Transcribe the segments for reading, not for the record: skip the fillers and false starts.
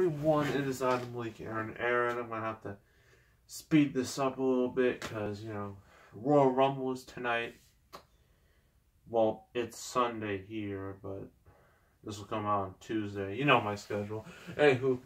everyone, it is Adam Leak, Aaron. I'm gonna have to speed this up a little bit because, you know, Royal Rumble is tonight. Well, it's Sunday here, but this will come out on Tuesday. You know my schedule. Anywho,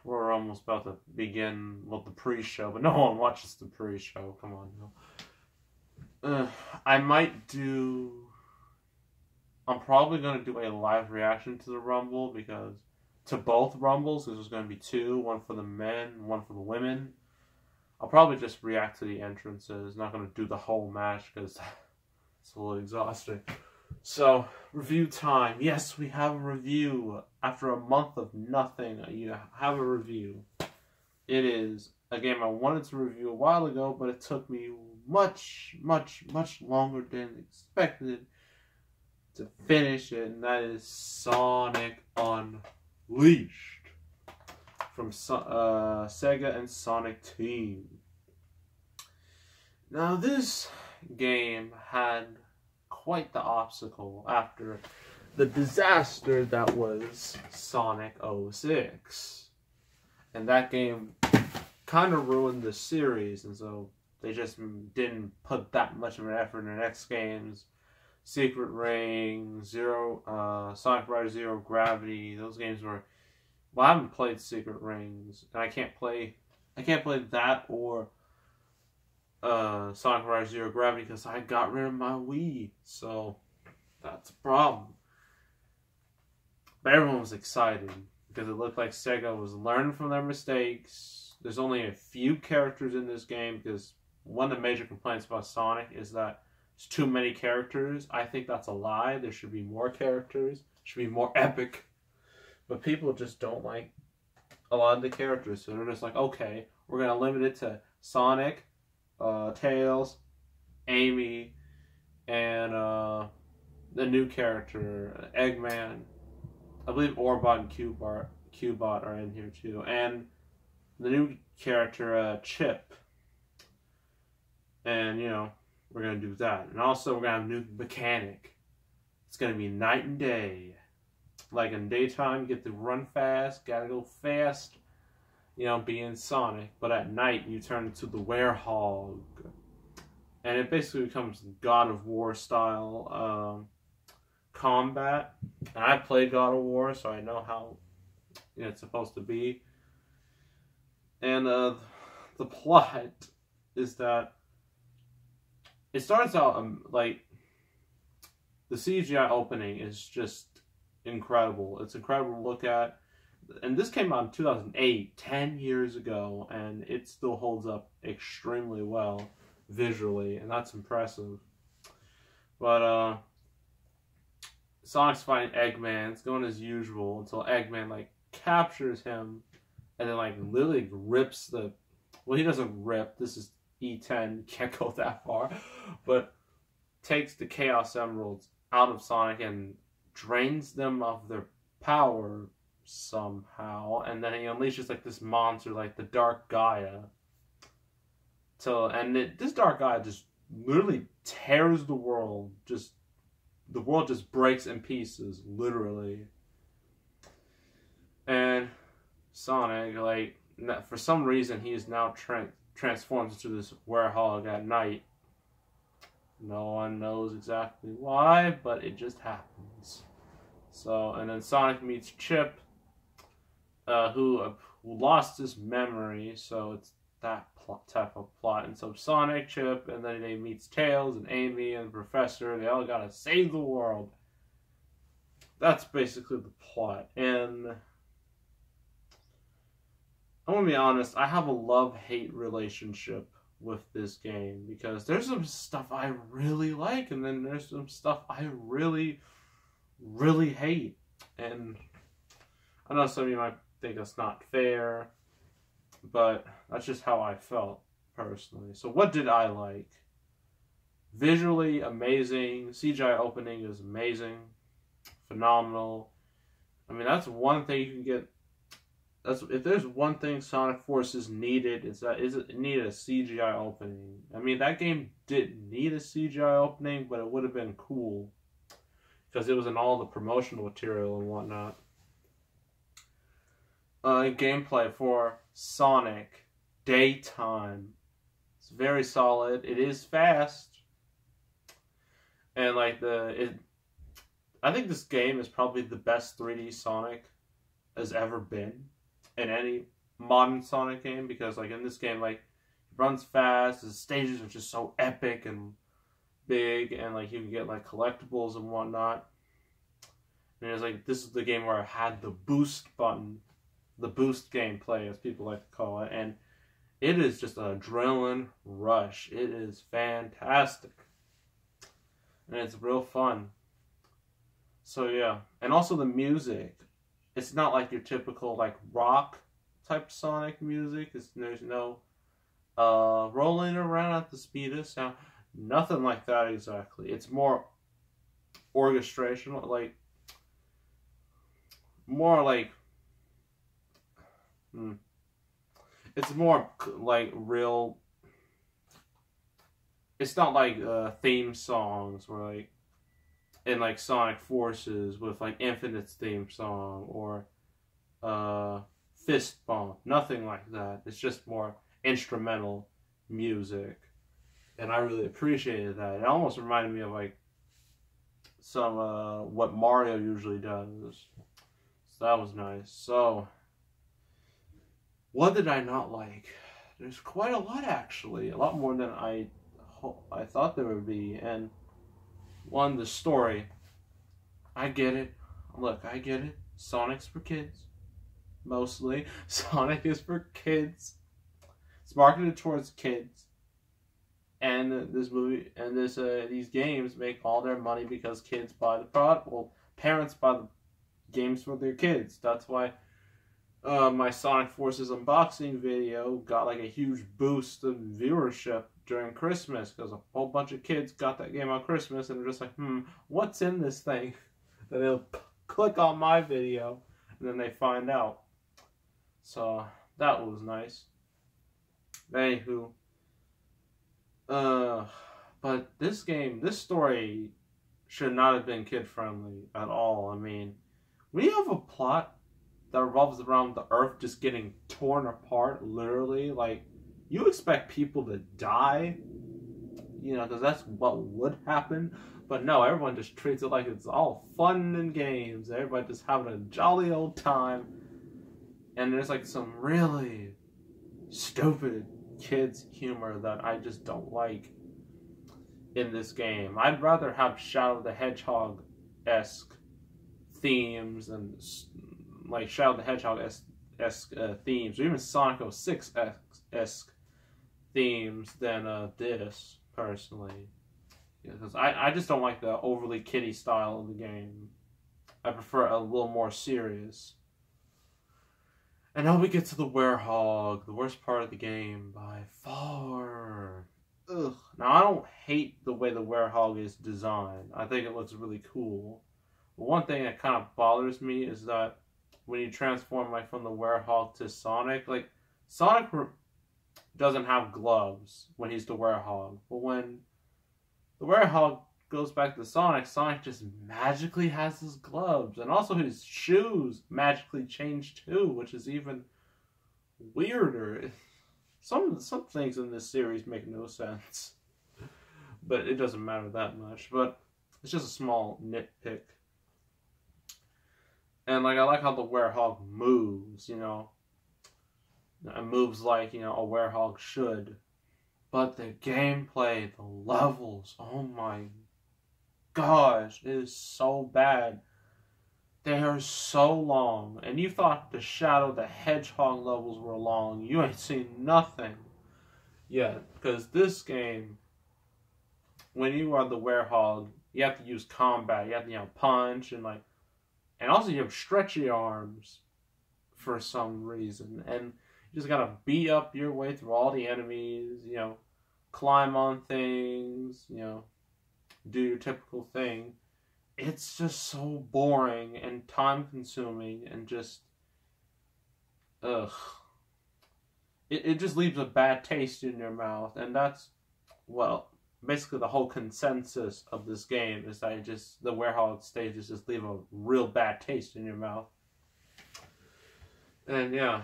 we're almost about to begin, well, the pre-show, but no one watches the pre-show. Come on, no. I'm probably going to do a live reaction to the Rumble, to both Rumbles, because there's going to be two, one for the men, one for the women. I'll probably just react to the entrances, not going to do the whole match, because it's a little exhausting. So, review time. Yes, we have a review. After a month of nothing, you have a review. It is a game I wanted to review a while ago, but it took me much longer than expected to finish it, and that is Sonic Unleashed from Sega and Sonic Team. Now, this game had quite the obstacle after the disaster that was Sonic 06. And that game kind of ruined the series, and so they just didn't put that much of an effort in the next games. Secret Ring, Sonic Riders Zero Gravity, those games were... Well, I haven't played Secret Rings, and I can't play that or Sonic Riders Zero Gravity because I got rid of my Wii, so that's a problem. But everyone was excited because it looked like Sega was learning from their mistakes. There's only a few characters in this game because one of the major complaints about Sonic is that there's too many characters. I think that's a lie. There should be more characters. It should be more epic. But people just don't like a lot of the characters. So they're just like, okay, we're going to limit it to Sonic, Tails, Amy, and the new character, Eggman. I believe Orbot and Cubot are in here too. And the new character, Chip. And, you know, we're going to do that. And also, we're going to have a new mechanic. It's going to be night and day. Like in daytime, you get to run fast, gotta go fast, you know, being Sonic. But at night, you turn into the Werehog. And it basically becomes God of War style combat. And I played God of War, so I know how, you know, it's supposed to be. And the plot is that it starts out like the CGI opening is just incredible. It's incredible to look at. And this came out in 2008, 10 years ago, and it still holds up extremely well visually, and that's impressive. But Sonic's fighting Eggman. It's going as usual until Eggman like captures him and then like literally rips the... Well, he doesn't rip. This is E10. Can't go that far. But takes the Chaos Emeralds out of Sonic and drains them of their power somehow, and then he unleashes like this monster, like the Dark Gaia. This Dark Gaia just literally tears the world. The world just breaks in pieces, literally. And Sonic, like, for some reason, he is now transformed into this Werehog at night. No one knows exactly why, but it just happens. So, and then Sonic meets Chip, who lost his memory, so it's that type of plot. And so Sonic, Chip, and then he meets Tails and Amy and the Professor. They all gotta save the world. That's basically the plot. And I'm gonna be honest, I have a love-hate relationship with this game, because there's some stuff I really like, and then there's some stuff I really hate. And I know some of you might think that's not fair, but that's just how I felt personally. So what did I like? Visually amazing. CGI opening is amazing. Phenomenal. I mean, that's one thing you can get. If there's one thing Sonic Forces needed, it needed a CGI opening. I mean, that game didn't need a CGI opening, but it would have been cool because it was in all the promotional material and whatnot. gameplay for Sonic Daytime. It's very solid. It is fast, and like I think this game is probably the best 3D Sonic has ever been in any modern Sonic game, because like in this game, like it runs fast, the stages are just so epic and big, and like you can get like collectibles and whatnot. And it's like, this is the game where I had the boost button, the boost gameplay as people like to call it, and it is just an adrenaline rush. It is fantastic, and it's real fun. So yeah, and also the music, it's not like your typical like rock type Sonic music. There's no rolling around at the speed of sound, nothing like that exactly. It's more orchestration, like more like it's more like real. It's not like theme songs where like in like Sonic Forces with like Infinite's theme song or Fist Bump. Nothing like that. It's just more instrumental music, and I really appreciated that. It almost reminded me of like some what Mario usually does. So that was nice. So what did I not like? There's quite a lot, actually. A lot more than I thought there would be. And one, the story. I get it. Look, I get it. Sonic's for kids. Mostly. Sonic is for kids. It's marketed towards kids. And this movie and these games make all their money because kids buy the product. Well, parents buy the games for their kids. That's why my Sonic Forces unboxing video got like a huge boost of viewership during Christmas, because a whole bunch of kids got that game on Christmas and they're just like, what's in this thing? Then they'll click on my video and then they find out. So that was nice. Anywho, but this story should not have been kid friendly at all. I mean, we have a plot that revolves around the Earth just getting torn apart, literally. Like, you expect people to die, you know, because that's what would happen. But no, everyone just treats it like it's all fun and games. Everybody just having a jolly old time. And there's like some really stupid kids humor that I just don't like in this game. I'd rather have Shadow the Hedgehog-esque themes and like Shadow the Hedgehog-esque themes, or even Sonic 06-esque themes than this, personally. Because I just don't like the overly kiddie style of the game. I prefer a little more serious. And now we get to the Werehog, the worst part of the game by far. Ugh. Now, I don't hate the way the Werehog is designed. I think it looks really cool. But one thing that kind of bothers me is that when you transform like from the Werehog to Sonic, like Sonic doesn't have gloves when he's the Werehog. But when the Werehog goes back to Sonic, Sonic just magically has his gloves. And also his shoes magically change too, which is even weirder. Some things in this series make no sense. But it doesn't matter that much. But it's just a small nitpick. And like, I like how the Werehog moves, you know. It moves like, you know, a Werehog should. But the gameplay, the levels, oh my gosh, it is so bad. They are so long. And you thought the Shadow the Hedgehog levels were long. You ain't seen nothing yet. Because this game, when you are the Werehog, you have to use combat. You have to, you know, punch and like, and also you have stretchy arms for some reason. And you just gotta beat up your way through all the enemies, you know, climb on things, you know, do your typical thing. It's just so boring and time consuming and just, ugh. It just leaves a bad taste in your mouth. And that's, well, basically the whole consensus of this game is that the Werehog stages just leave a real bad taste in your mouth. And yeah,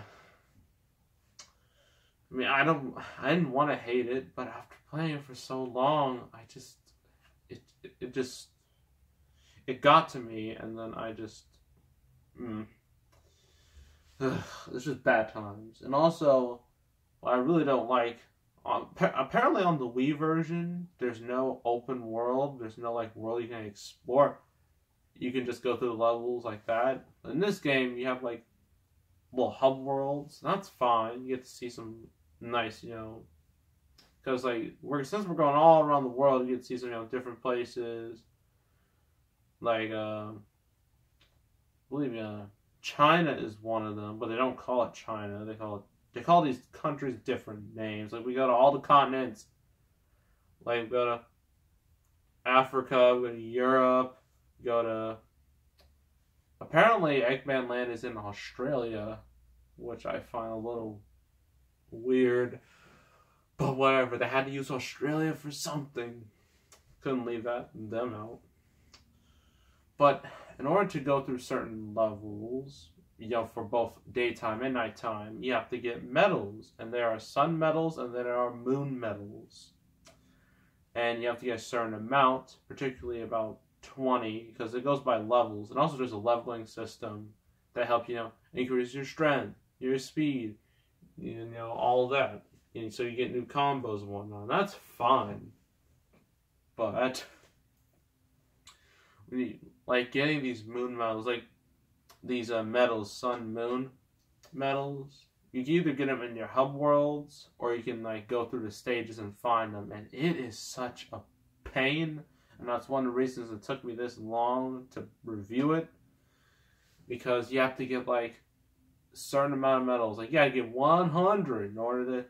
I mean, I didn't want to hate it, but after playing it for so long, it just, it got to me, and then I just, it's just bad times. And also, what I really don't like, apparently on the Wii version, there's no open world, there's no like world you can explore. You can just go through the levels like that. In this game, you have like little hub worlds. That's fine. You get to see some nice, because like since we're going all around the world, you get to see some different places. Like believe me, China is one of them, but they don't call it China. They call these countries different names. Like we go to all the continents. Like we go to Africa, we go to Europe, we go to. Apparently, Eggman Land is in Australia, which I find a little weird. But whatever, they had to use Australia for something. Couldn't leave them out. But in order to go through certain levels, for both daytime and nighttime, you have to get medals. And there are sun medals and there are moon medals. And you have to get a certain amount, particularly about 20, because it goes by levels. And also there's a leveling system that helps increase your strength, your speed, all that. And so you get new combos and whatnot. That's fine. But like getting these moon medals, like these medals, sun, moon medals, you can either get them in your hub worlds or you can like go through the stages and find them. And it is such a pain. And that's one of the reasons it took me this long to review it. Because you have to get like a certain amount of medals. Like you gotta get 100 in order to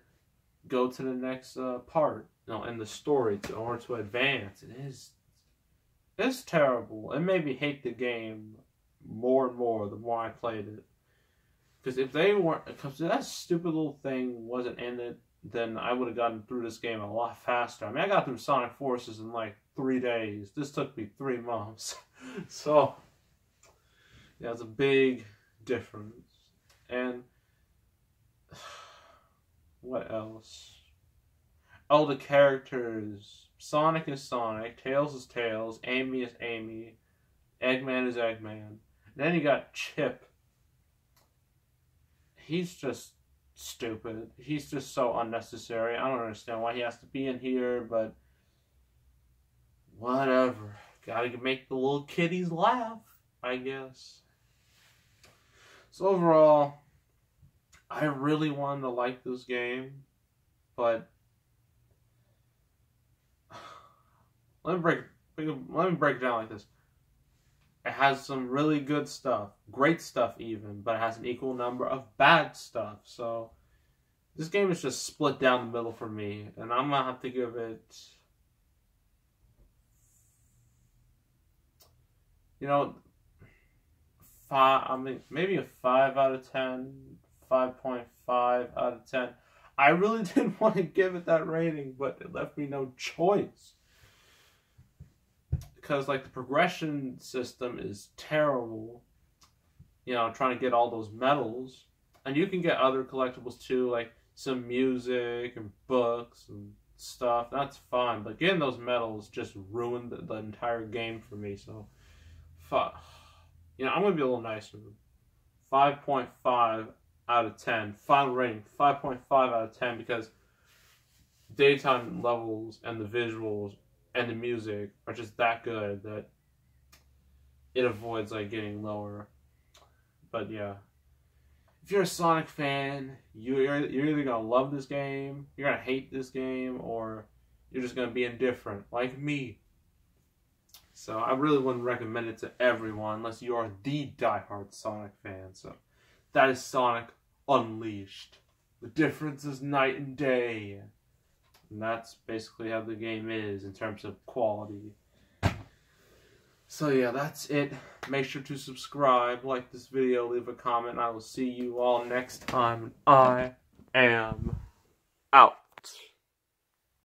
go to the next part. In the story in order to advance. It's terrible. It made me hate the game more and more the more I played it. Because if that stupid little thing wasn't in it, then I would have gotten through this game a lot faster. I mean, I got through Sonic Forces in like 3 days. This took me 3 months. So, yeah, it's a big difference. And what else? Oh, the characters. Sonic is Sonic. Tails is Tails. Amy is Amy. Eggman is Eggman. And then you got Chip. He's just stupid. He's just so unnecessary. I don't understand why he has to be in here, but whatever. Gotta make the little kiddies laugh, I guess. So overall, I really wanted to like this game, but let me break it down like this. It has some really good stuff, great stuff even, but it has an equal number of bad stuff. So this game is just split down the middle for me, and I'm gonna have to give it, maybe a 5 out of 10, 5.5 out of 10. I really didn't want to give it that rating, but it left me no choice. Because, like, the progression system is terrible. Trying to get all those medals. And you can get other collectibles, too, like some music and books and stuff. That's fine. But getting those medals just ruined the entire game for me. So, fuck. I'm going to be a little nicer. 5.5 out of 10. Final rating, 5.5 out of 10. Because daytime levels and the visuals and the music are just that good that it avoids like getting lower. But yeah, if you're a Sonic fan, you're either gonna love this game, you're gonna hate this game, or you're just gonna be indifferent like me. So I really wouldn't recommend it to everyone unless you are the diehard Sonic fan. So that is Sonic Unleashed. The difference is night and day. And that's basically how the game is in terms of quality. So yeah, that's it. Make sure to subscribe, like this video, leave a comment, and I will see you all next time. I am out.